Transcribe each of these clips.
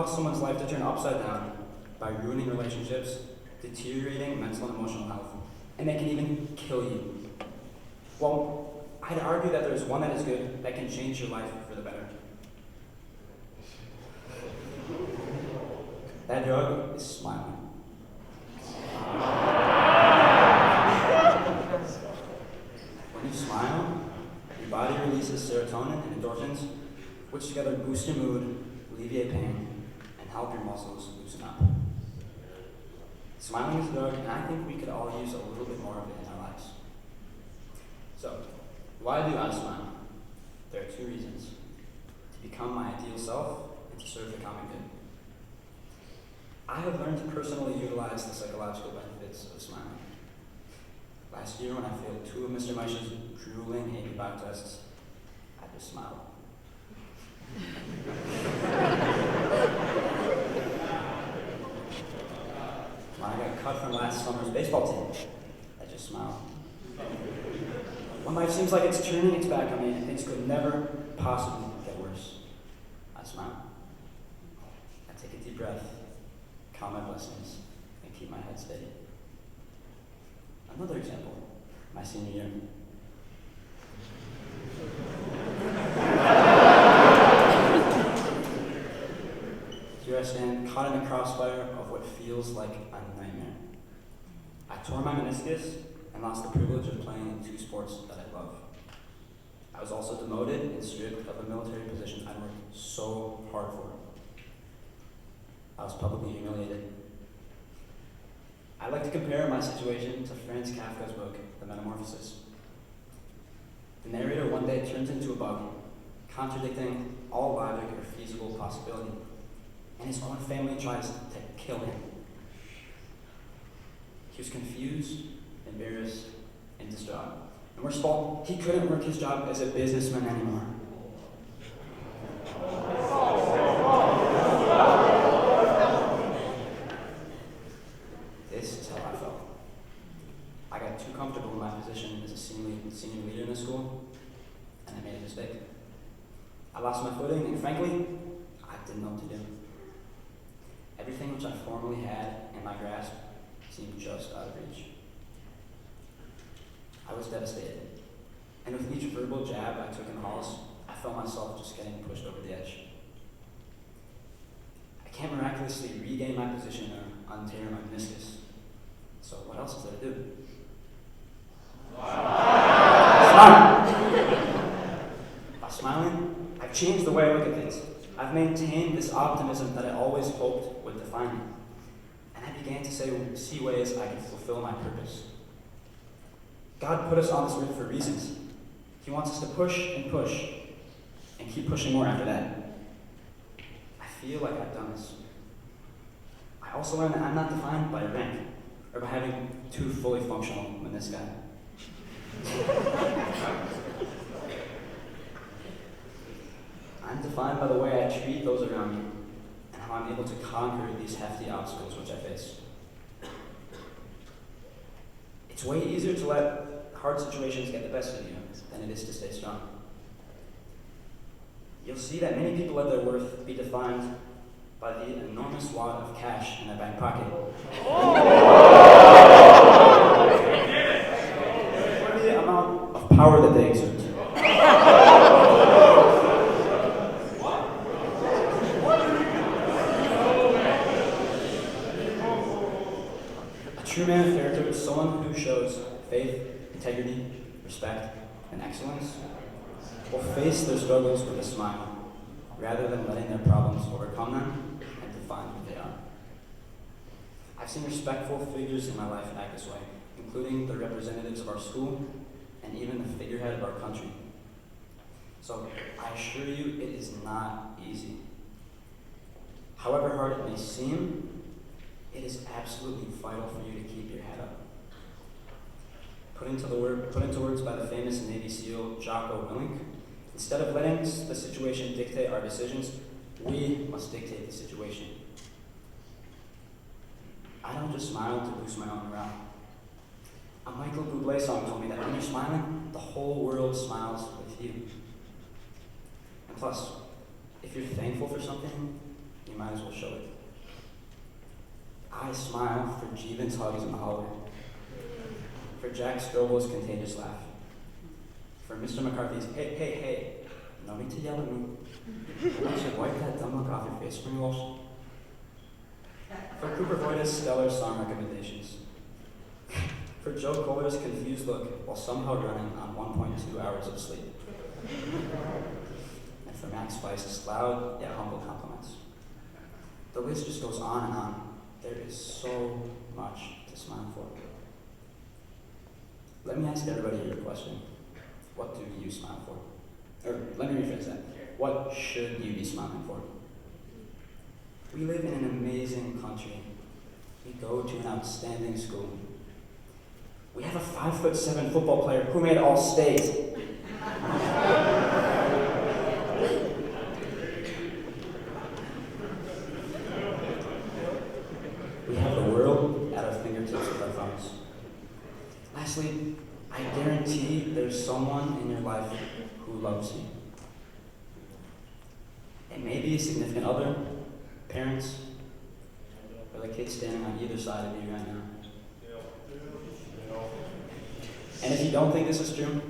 cause someone's life to turn upside down by ruining relationships, deteriorating mental and emotional health, and they can even kill you. Well, I'd argue that there's one that is good that can change your life for the better. That drug is smiling. When you smile, your body releases serotonin and endorphins, which together boost your mood, alleviate pain, and help your muscles loosen up. Smiling is a drug, and I think we could all use a little bit more of it in our lives. So, why do I smile? There are two reasons: to become my ideal self and to serve the common good. I have learned to personally utilize the psychological benefits of smiling. Last year, when I failed 2 of Mr. Meischer's drooling AP5 tests, I just smiled. When I got cut from last summer's baseball team, I just smiled. When life seems like it's turning its back on me and things could never possibly get worse, I smile. I take a deep breath, count my blessings, and keep my head steady. Another example, my senior year. Here I stand, caught in the crossfire of what feels like a nightmare. I tore my meniscus and lost the privilege of playing in 2 sports that I love. I was also demoted and stripped of a military position I worked so hard for. I was publicly humiliated. I like to compare my situation to Franz Kafka's book, The Metamorphosis. The narrator one day turns into a bug, contradicting all logic or feasible possibility, and his own family tries to kill him. He was confused, embarrassed, and distraught. And worst of all, he couldn't work his job as a businessman anymore. This is how I felt. I got too comfortable in my position as a senior leader in the school, and I made a mistake. I lost my footing, and frankly, I didn't know what to do. Everything which I formerly had in my grasp seemed just out of reach. I was devastated, and with each verbal jab I took in the halls, I felt myself just getting pushed over the edge. I can't miraculously regain my position or untear my meniscus. So what else is there to do? Smile! By smiling, I've changed the way I look at things. I've maintained this optimism that I always hoped would define me. And I began to see ways I could fulfill my purpose. God put us on this earth for reasons. He wants us to push and keep pushing more after that. I feel like I've done this. I also learned that I'm not defined by a rank, or by having 2 fully functional menisci. I'm defined by the way I treat those around me, and how I'm able to conquer these hefty obstacles which I face. It's way easier to let hard situations get the best of you than it is to stay strong. You'll see that many people let their worth be defined by the enormous wad of cash in their back pocket. Or the amount of power that they exert. A true man of character is someone who shows faith, integrity, respect, and excellence will face their struggles with a smile, rather than letting their problems overcome them and define who they are. I've seen respectful figures in my life act this way, including the representatives of our school and even the figurehead of our country. So I assure you, it is not easy. However hard it may seem, it is absolutely vital for you to keep your head up. Put into words by the famous Navy SEAL Jocko Willink, instead of letting the situation dictate our decisions, we must dictate the situation. I don't just smile to boost my own morale. A Michael Bublé song told me that when you're smiling, the whole world smiles with you. And plus, if you're thankful for something, you might as well show it. I smile for Jeevan's hugs in the hallway, for Jack Strobel's contagious laugh, for Mr. McCarthy's hey, hey, hey, no need to yell at me. Why don't you wipe that dumb look off your face for me, Walsh? For Cooper Voida's stellar song recommendations, for Joe Kohler's confused look while somehow running on 1.2 hours of sleep, and for Max Spice's loud yet humble compliments. The list just goes on and on. There is so much to smile for. Let me ask everybody here a question. What do you smile for? Or let me rephrase that. What should you be smiling for? We live in an amazing country. We go to an outstanding school. We have a 5'7" football player who made All-State. We have the world at our fingertips with our phones. Lastly, I guarantee there's someone in your life who loves you. It may be a significant other, parents, or the kid standing on either side of you right now. And if you don't think this is true,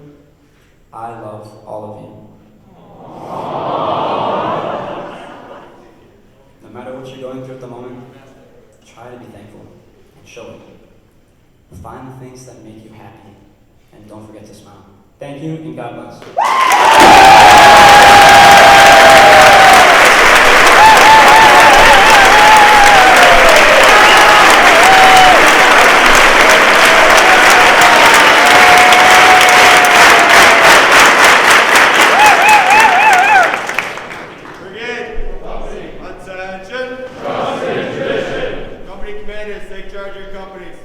I love all of you. No matter what you're going through at the moment, try to be thankful and show it. Find the things that make you happy, and don't forget to smile. Thank you, and God bless. Attention! Company commanders, take charge of your companies.